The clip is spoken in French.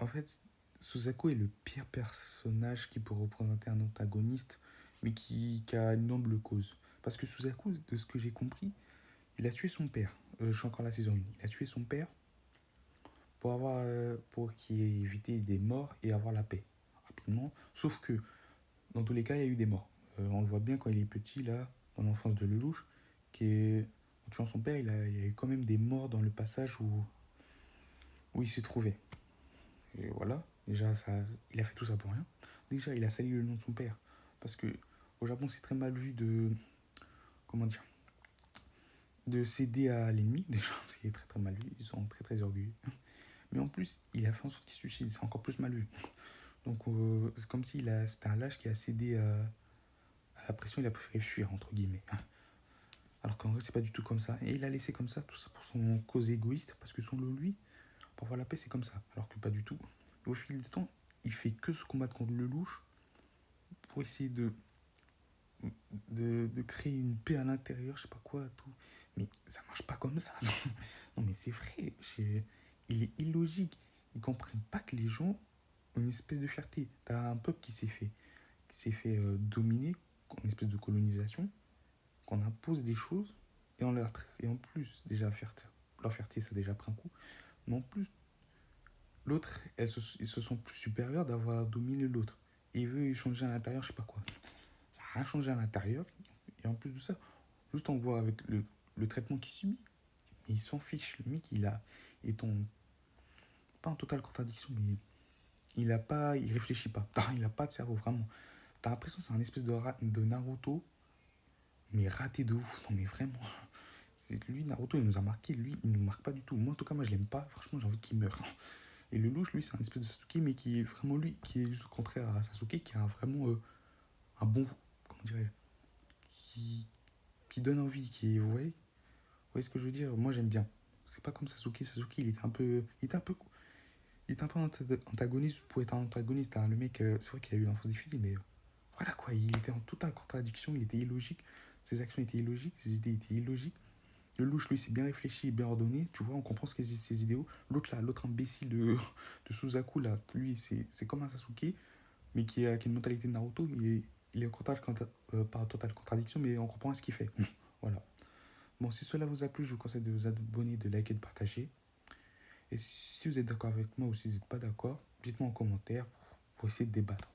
En fait, Suzaku est le pire personnage qui peut représenter un antagoniste, mais qui a une noble cause. Parce que Suzaku, de ce que j'ai compris, il a tué son père. Je suis encore à la saison 1. Il a tué son père pour qu'il éviter des morts et avoir la paix rapidement. Sauf que dans tous les cas, il y a eu des morts. On le voit bien quand il est petit, là, dans l'enfance de Lelouch, en tuant son père, il y a eu quand même des morts dans le passage où il se trouvait. Et voilà, déjà, il a fait tout ça pour rien. Déjà, il a sali le nom de son père. Parce que au Japon, c'est très mal vu comment dire, de céder à l'ennemi. Déjà, c'est très très mal vu. Ils sont très très orgueilleux. Mais en plus, il a fait en sorte qu'il se suicide. C'est encore plus mal vu. Donc, c'est comme si c'était un lâche qui a cédé à la pression. Il a préféré fuir, entre guillemets. Alors qu'en vrai, c'est pas du tout comme ça. Et il a laissé comme ça, tout ça pour son cause égoïste. Parce que selon lui, pour avoir la paix, c'est comme ça. Alors que pas du tout. Et au fil du temps, il fait que se combattre contre le louche pour essayer de créer une paix à l'intérieur, je sais pas quoi, tout. Mais ça marche pas comme ça. Non, mais c'est vrai. Il est illogique. Ils comprennent pas que les gens ont une espèce de fierté. T'as un peuple qui s'est fait dominer, une espèce de colonisation, qu'on impose des choses, et en plus, déjà, leur fierté, ça a déjà pris un coup. Mais en plus, l'autre, ils se sont plus supérieurs d'avoir dominé l'autre. Et il veut échanger à l'intérieur, je sais pas quoi. Ça n'a rien changé à l'intérieur. Et en plus de ça, juste on voit avec le traitement qu'il subit, mais il s'en fiche. Le mec, est pas en totale contradiction, mais il réfléchit pas. Il a pas de cerveau, vraiment. T'as l'impression que c'est un espèce de Naruto, mais raté de ouf. Non, mais vraiment. Lui, Naruto, il nous a marqué. Lui, il nous marque pas du tout. Moi, en tout cas, moi, je l'aime pas. Franchement, j'ai envie qu'il meure. Et le louche, lui, c'est un espèce de Sasuke, mais qui est vraiment lui, qui est juste au contraire à Sasuke, qui a vraiment un bon. Comment dirais-je, qui donne envie, vous voyez ce que je veux dire. Moi, j'aime bien. C'est pas comme Sasuke. Sasuke, il était un peu antagoniste pour être un antagoniste, hein. Le mec, c'est vrai qu'il a eu l'enfance difficile, mais voilà quoi, il était en totale contradiction, il était illogique, ses actions étaient illogiques, ses idées étaient illogiques. Le louche, lui, c'est bien réfléchi, bien ordonné, tu vois, on comprend ce qu'est ses idéaux. L'autre, là, l'autre imbécile de Suzaku, là, lui, c'est comme un Sasuke, mais qui a une mentalité de Naruto, il est en pas en totale contradiction, mais on comprend ce qu'il fait. Voilà. Bon, si cela vous a plu, je vous conseille de vous abonner, de liker, de partager. Et si vous êtes d'accord avec moi ou si vous n'êtes pas d'accord, dites-moi en commentaire pour essayer de débattre.